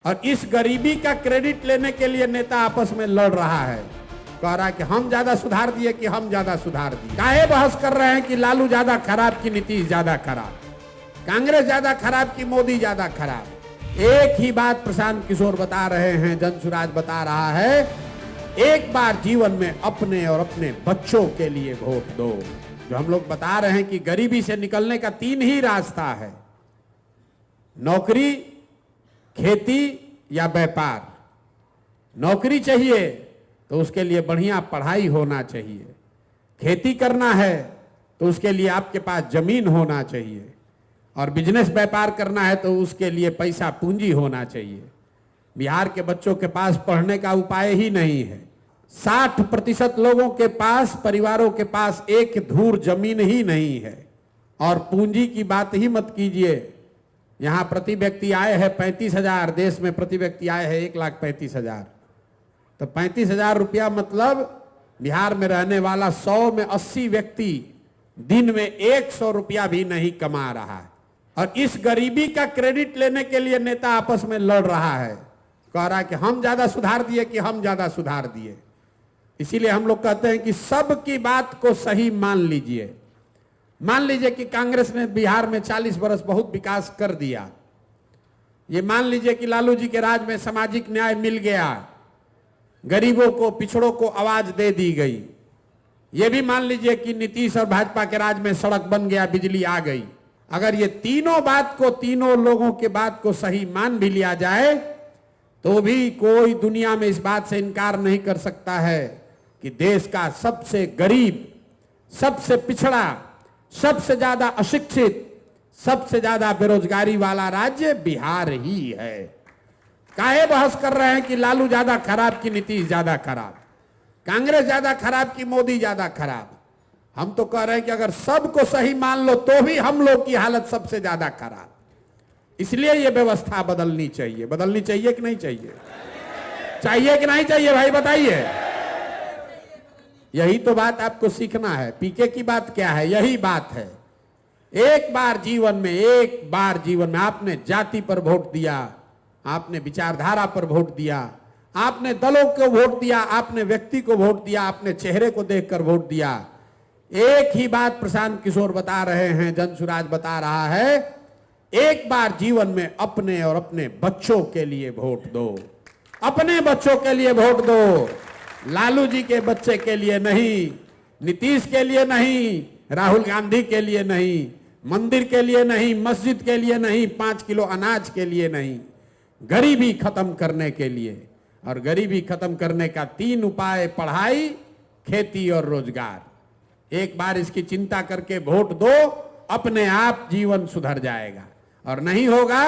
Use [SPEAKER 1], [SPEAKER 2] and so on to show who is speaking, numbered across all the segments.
[SPEAKER 1] और इस गरीबी का क्रेडिट लेने के लिए नेता आपस में लड़ रहा है, कह रहा है कि हम ज्यादा सुधार दिए कि हम ज्यादा सुधार दिए। काहे बहस कर रहे हैं कि लालू ज्यादा खराब की नीतीश ज्यादा खराब, कांग्रेस ज्यादा खराब की मोदी ज्यादा खराब। एक ही बात प्रशांत किशोर बता रहे हैं, जनसुराज बता रहा है, एक बार जीवन में अपने और अपने बच्चों के लिए वोट दो। जो हम लोग बता रहे हैं कि गरीबी से निकलने का 3 ही रास्ता है, नौकरी, खेती या व्यापार। नौकरी चाहिए तो उसके लिए बढ़िया पढ़ाई होना चाहिए, खेती करना है तो उसके लिए आपके पास जमीन होना चाहिए, और बिजनेस व्यापार करना है तो उसके लिए पैसा पूंजी होना चाहिए। बिहार के बच्चों के पास पढ़ने का उपाय ही नहीं है। 60% लोगों के पास, परिवारों के पास एक धूर जमीन ही नहीं है, और पूंजी की बात ही मत कीजिए। यहाँ प्रति व्यक्ति आय है 35,000, देश में प्रति व्यक्ति आय है 1,35,000। तो 35,000 रुपया मतलब बिहार में रहने वाला 100 में 80 व्यक्ति दिन में 100 रुपया भी नहीं कमा रहा है। और इस गरीबी का क्रेडिट लेने के लिए नेता आपस में लड़ रहा है, कह रहा है कि हम ज्यादा सुधार दिए कि हम ज्यादा सुधार दिए। इसीलिए हम लोग कहते हैं कि सबकी बात को सही मान लीजिए। मान लीजिए कि कांग्रेस ने बिहार में 40 वर्ष बहुत विकास कर दिया। ये मान लीजिए कि लालू जी के राज में सामाजिक न्याय मिल गया, गरीबों को, पिछड़ों को आवाज दे दी गई। ये भी मान लीजिए कि नीतीश और भाजपा के राज में सड़क बन गया, बिजली आ गई। अगर ये तीनों बात को, तीनों लोगों के बात को सही मान भी लिया जाए तो भी कोई दुनिया में इस बात से इनकार नहीं कर सकता है कि देश का सबसे गरीब, सबसे पिछड़ा, सबसे ज्यादा अशिक्षित, सबसे ज्यादा बेरोजगारी वाला राज्य बिहार ही है। काहे बहस कर रहे हैं कि लालू ज्यादा खराब की नीतीश ज्यादा खराब, कांग्रेस ज्यादा खराब की मोदी ज्यादा खराब। हम तो कह रहे हैं कि अगर सबको सही मान लो तो भी हम लोग की हालत सबसे ज्यादा खराब। इसलिए यह व्यवस्था बदलनी चाहिए। बदलनी चाहिए कि नहीं चाहिए? चाहिए कि नहीं चाहिए भाई बताइए। यही तो बात आपको सीखना है। पीके की बात क्या है? यही बात है। एक बार जीवन में आपने जाति पर वोट दिया, आपने विचारधारा पर वोट दिया, आपने दलों को वोट दिया, आपने व्यक्ति को वोट दिया, आपने चेहरे को देखकर वोट दिया। एक ही बात प्रशांत किशोर बता रहे हैं, जनसुराज बता रहा है, एक बार जीवन में अपने और अपने बच्चों के लिए वोट दो। अपने बच्चों के लिए वोट दो, लालू जी के बच्चे के लिए नहीं, नीतीश के लिए नहीं, राहुल गांधी के लिए नहीं, मंदिर के लिए नहीं, मस्जिद के लिए नहीं, 5 किलो अनाज के लिए नहीं, गरीबी खत्म करने के लिए। और गरीबी खत्म करने का 3 उपाय, पढ़ाई, खेती और रोजगार। एक बार इसकी चिंता करके वोट दो, अपने आप जीवन सुधर जाएगा। और नहीं होगा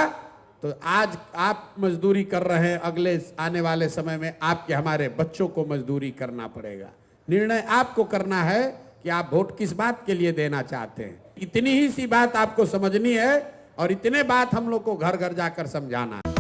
[SPEAKER 1] तो आज आप मजदूरी कर रहे हैं, अगले आने वाले समय में आपके, हमारे बच्चों को मजदूरी करना पड़ेगा। निर्णय आपको करना है कि आप वोट किस बात के लिए देना चाहते हैं। इतनी ही सी बात आपको समझनी है, और इतने बात हम लोग को घर घर जाकर समझाना है।